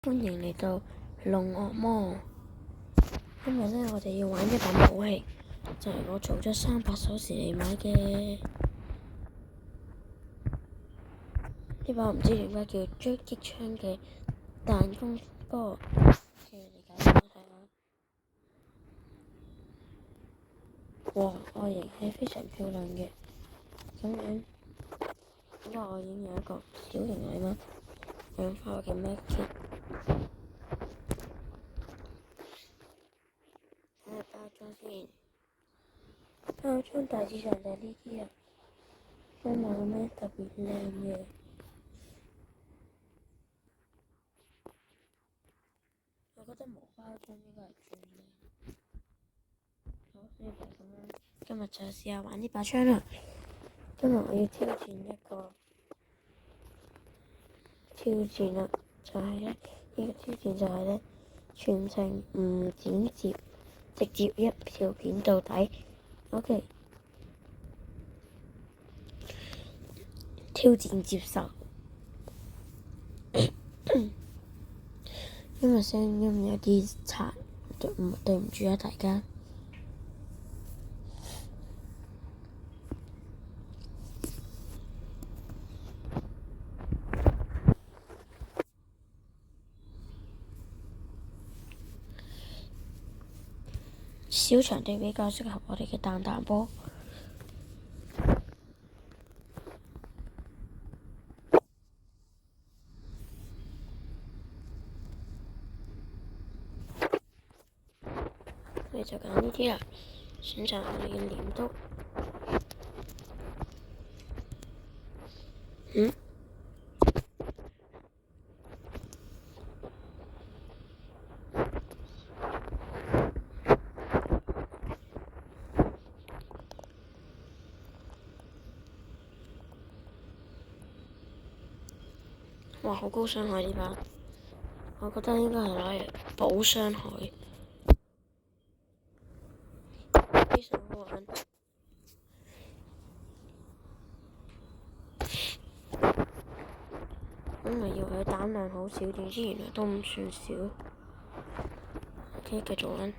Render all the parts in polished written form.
歡迎嚟到龍惡魔。今日呢，我哋要玩一把武器，就係我儲咗300小時嚟買嘅呢把，唔知點解叫狙擊槍嘅彈弓波。嘅嚟解俾我睇下。哇，外形係非常漂亮嘅。咁樣，因為我已經有一個小型禮物，用翻我嘅 Mac Kit。睇下包裝先，包裝大致上就係呢啲啊，都冇咩特別靚嘅。我覺得冇包裝應該係最靚。好，所以就咁樣。今日就試下玩呢把槍啦。今日我要挑戰一個挑戰啦，就係呢個挑戰就係呢，全程唔剪接，直接一條片到底。OK， 挑戰接受。因為聲音有啲差，對唔住啊大家。小場地比較適合我哋嘅彈彈波。我哋就揀呢啲啦，選擇我哋嘅鐮刀。哇，好高傷害呢把，我覺得應該係攞嚟補傷害，非常好玩。本來以為佢彈量好少，點知原來都唔算少。OK， 繼續玩。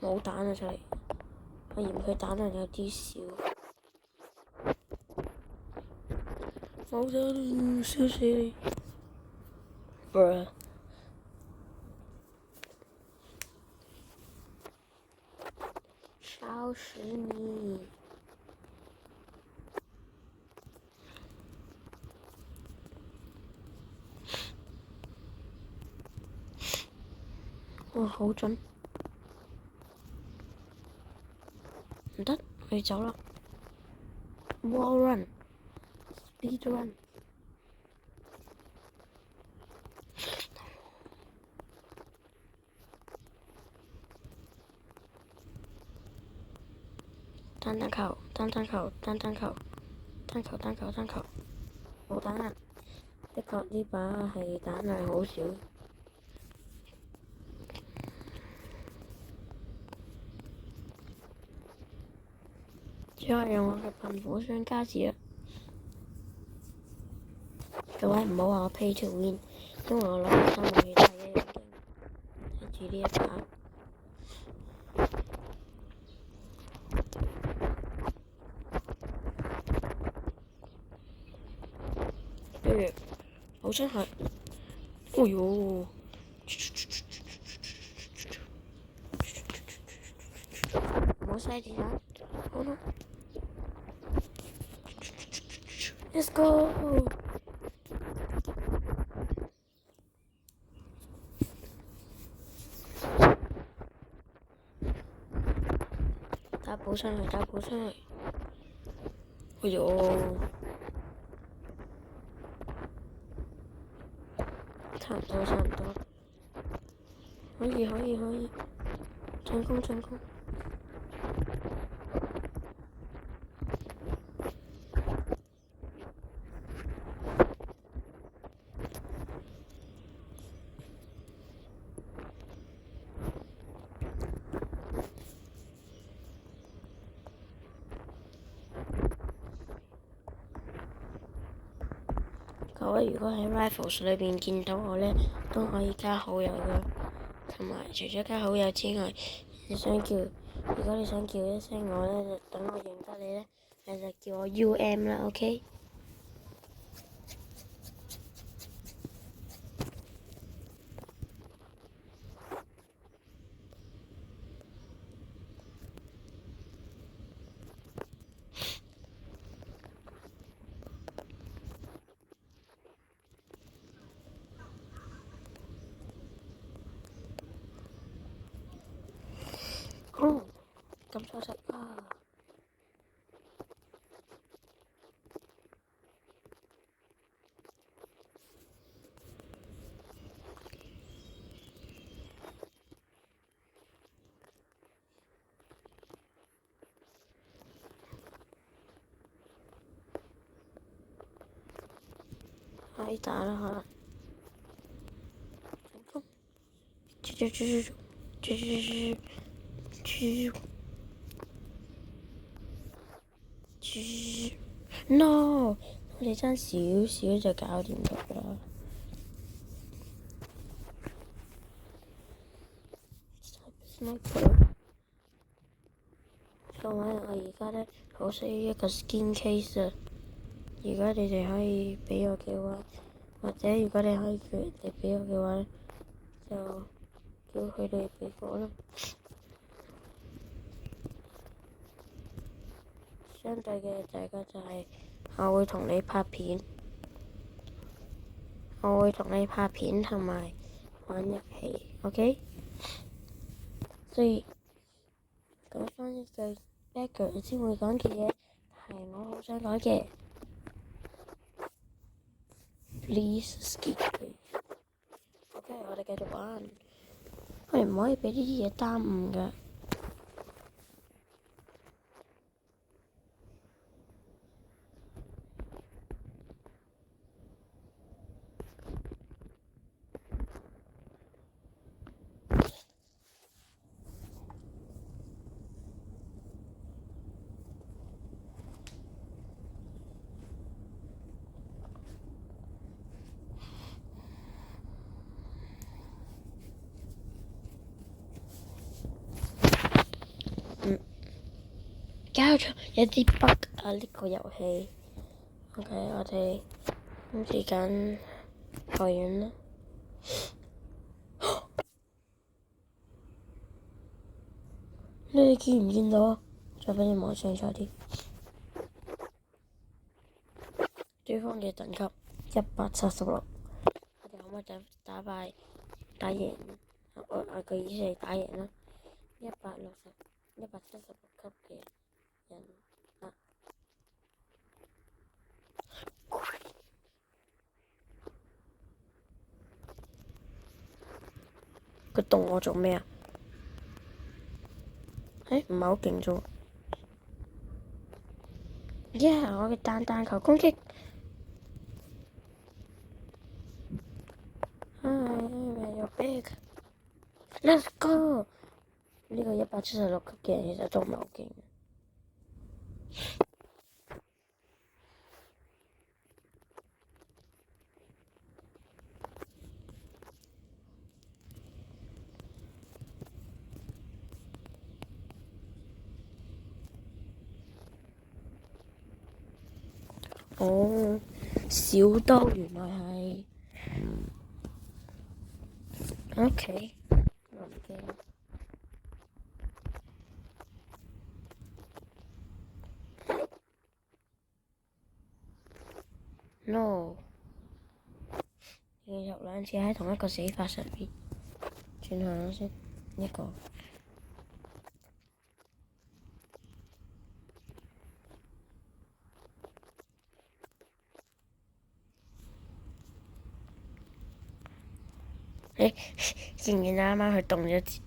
冇彈啊！真係，我嫌佢彈量有啲少。冇彈，笑死你！笑死你！哇，好準！唔得，我要走啦。Wall run，speed run。單球，單球，單球，冇彈啊！的確呢把係彈量好少。只可以用我嘅噴火槍加持啦。各位唔好話我 pay to win，因為我攞嘅新武器都係一樣勁。睇住呢一把。跟住補傷害。哎呦！唔好嘥子彈。好啦 ，Let's go！打補傷害。哎呦！差唔多。可以。進攻。各位如果喺 Rivals 裏邊見到我呢，都可以加好友㗎。同埋除咗加好友之外，如果你想叫一聲我呢，就等我認得你呢，你就叫我 UM 啦，OK？咁初食啊！可以打啦，可能。No， 我哋爭少少就搞掂咗啦。各位，我而家呢好需要一個 skin case 啊！如果你哋可以俾我嘅話，或者如果你可以叫人哋俾我嘅話，就叫佢哋俾我啦。相對嘅大家就係我會同你拍片同埋玩遊戲，OK？所以講翻一句 background 先會講嘅嘢係我好想講嘅。Please skip it。OK， 我哋繼續玩。我哋唔可以俾呢啲嘢耽誤㗎。交咗一啲 bug 啊！呢個遊戲 OK， 我哋時間開完啦。你哋見唔見到啊？再俾你望清楚啲。對方嘅等級176，我哋可唔可以打贏？我個意思係打贏啦。176級嘅人啊！佢動我做咩啊？唔係好勁啫喎。我嘅彈球攻擊。又 big。Let's go！呢個176級嘅人其實都唔係好勁。哦，小兜原來係 OK， 我唔驚。No， 連續2次喺同一個死法上邊，轉向先呢個。見唔見啱啱佢動咗字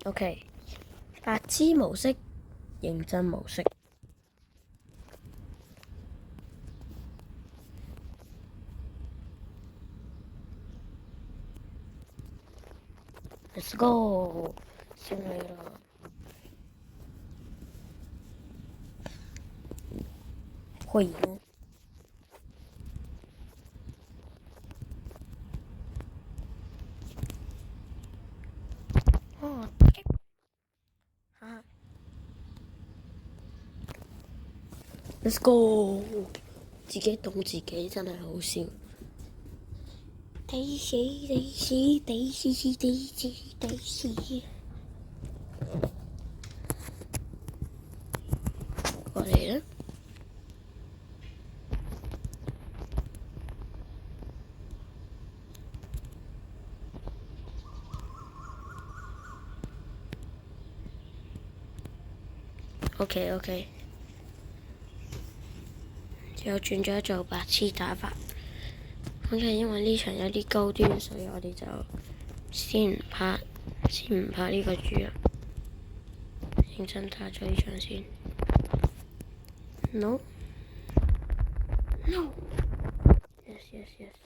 ？OK， 白痴模式，認真模式。Let's go，先嚟啦。會咯。哦，嚇 ！Let's go！自己動自己真係好笑。地士地士地士地士地士，過嚟啦！OK OK，又轉咗做白痴打法。咁係因為呢場有啲高端，所以我哋就先唔拍呢個住啦。認真打咗呢場先。No No Yes Yes Yes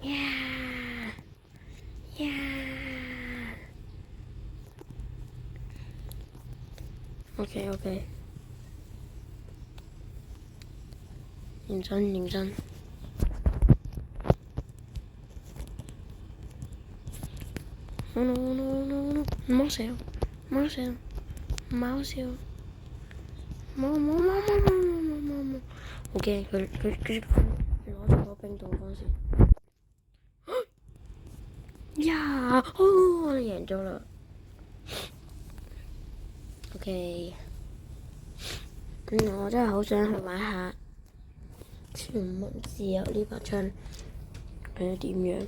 Yeah Yeah OK OK 認真認真。No No No No No 唔好笑唔好笑唔好笑冇好驚佢攞咗個冰凍嗰時。呀！我哋贏咗啦。OK，我真係好想去買下全民自由呢把槍，睇下點樣。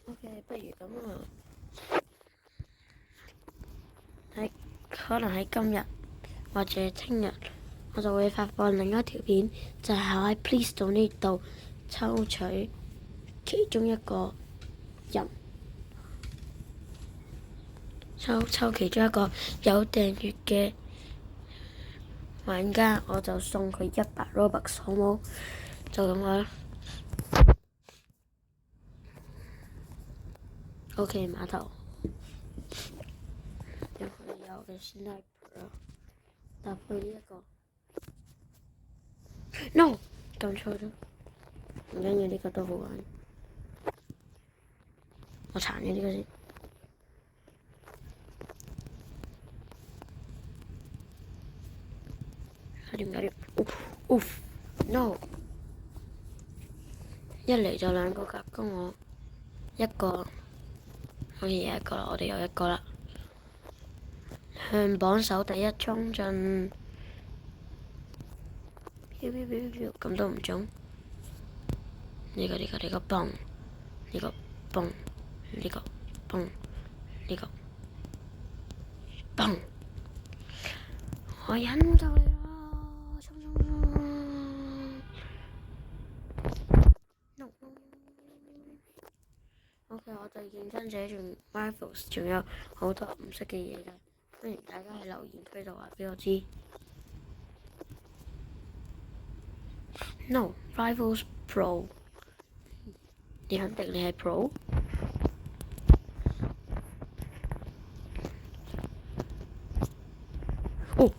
OK，不如咁啊，可能喺今日或者聽日，我就會發放另一條片，就係喺 Please Donate 度抽取其中一個人，抽其中一個有訂閱嘅玩家，我就送佢100 Robux，好冇？就咁啦。OK， 碼頭有嘅 sniper 搭配呢一個 ，no 撳錯咗，唔緊要，呢個都好玩。我殘咗呢個先。搞掂！No！ 一嚟就兩個夾攻我，一個好似有一個啦，我哋有一個啦。向榜首第一衝進，咁都唔中。呢個蹦，呢個蹦，呢個蹦，呢個蹦，我引到你啦！衝！No OK， 我就認真寫住 Rivals， 仲有好多唔識嘅嘢㗎，歡迎大家喺留言區度話俾我知。No Rivals Pro， 你肯定你係 Pro？ 哦，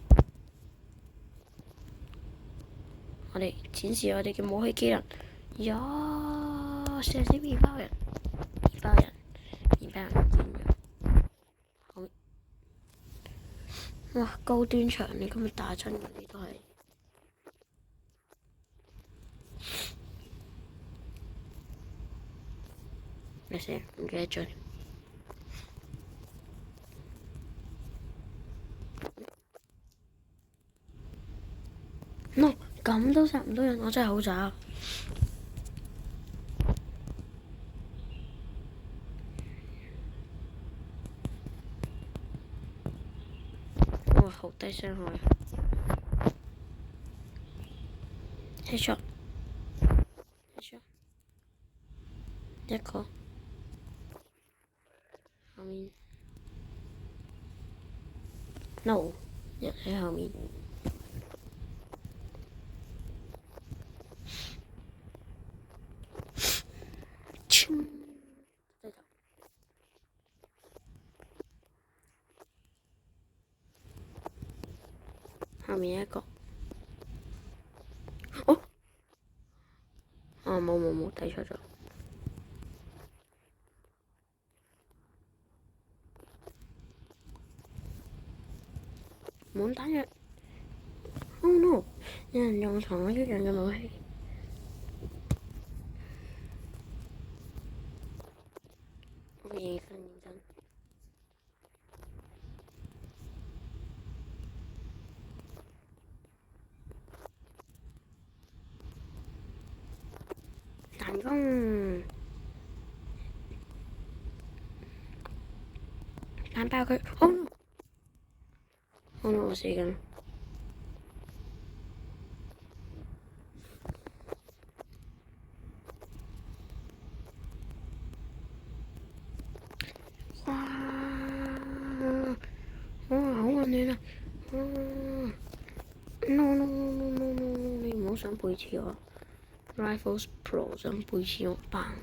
我哋展示我哋嘅武器技能。呀！射死麵包人唔見咗。好，哇！高端場你今日打親嗰啲都係。咩事？唔記得咗。No， 咁都殺唔到人，我真係好渣。哇，好低傷害。Headshot，一個。後面 ，no， 人喺後面。後面一個。哦，冇睇錯咗。冇彈藥。Oh no！有人用同我一樣嘅武器。我認真。彈弓，彈爆佢！Oh no！我死緊。哇！好混亂啊！No！你唔好想背刺我。Rifles Pro 想背刺我，bang！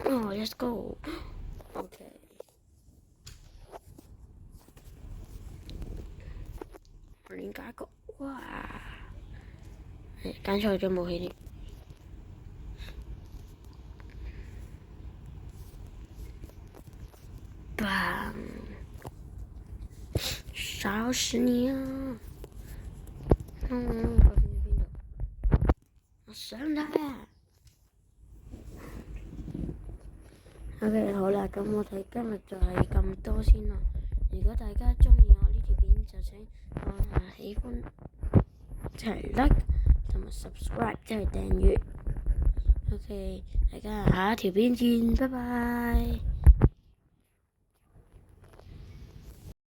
哦 ，Let's go！OK。亂加個，哇！揀錯咗武器添。bang！殺死你啊！究竟喺邊度？我上嚟啊！OK，好啦，咁我哋今日就係咁多先啦。如果大家中意我呢條片，就請按下喜歡、就係 like 同埋 subscribe，即係訂閱。OK，大家下一條片見，拜拜。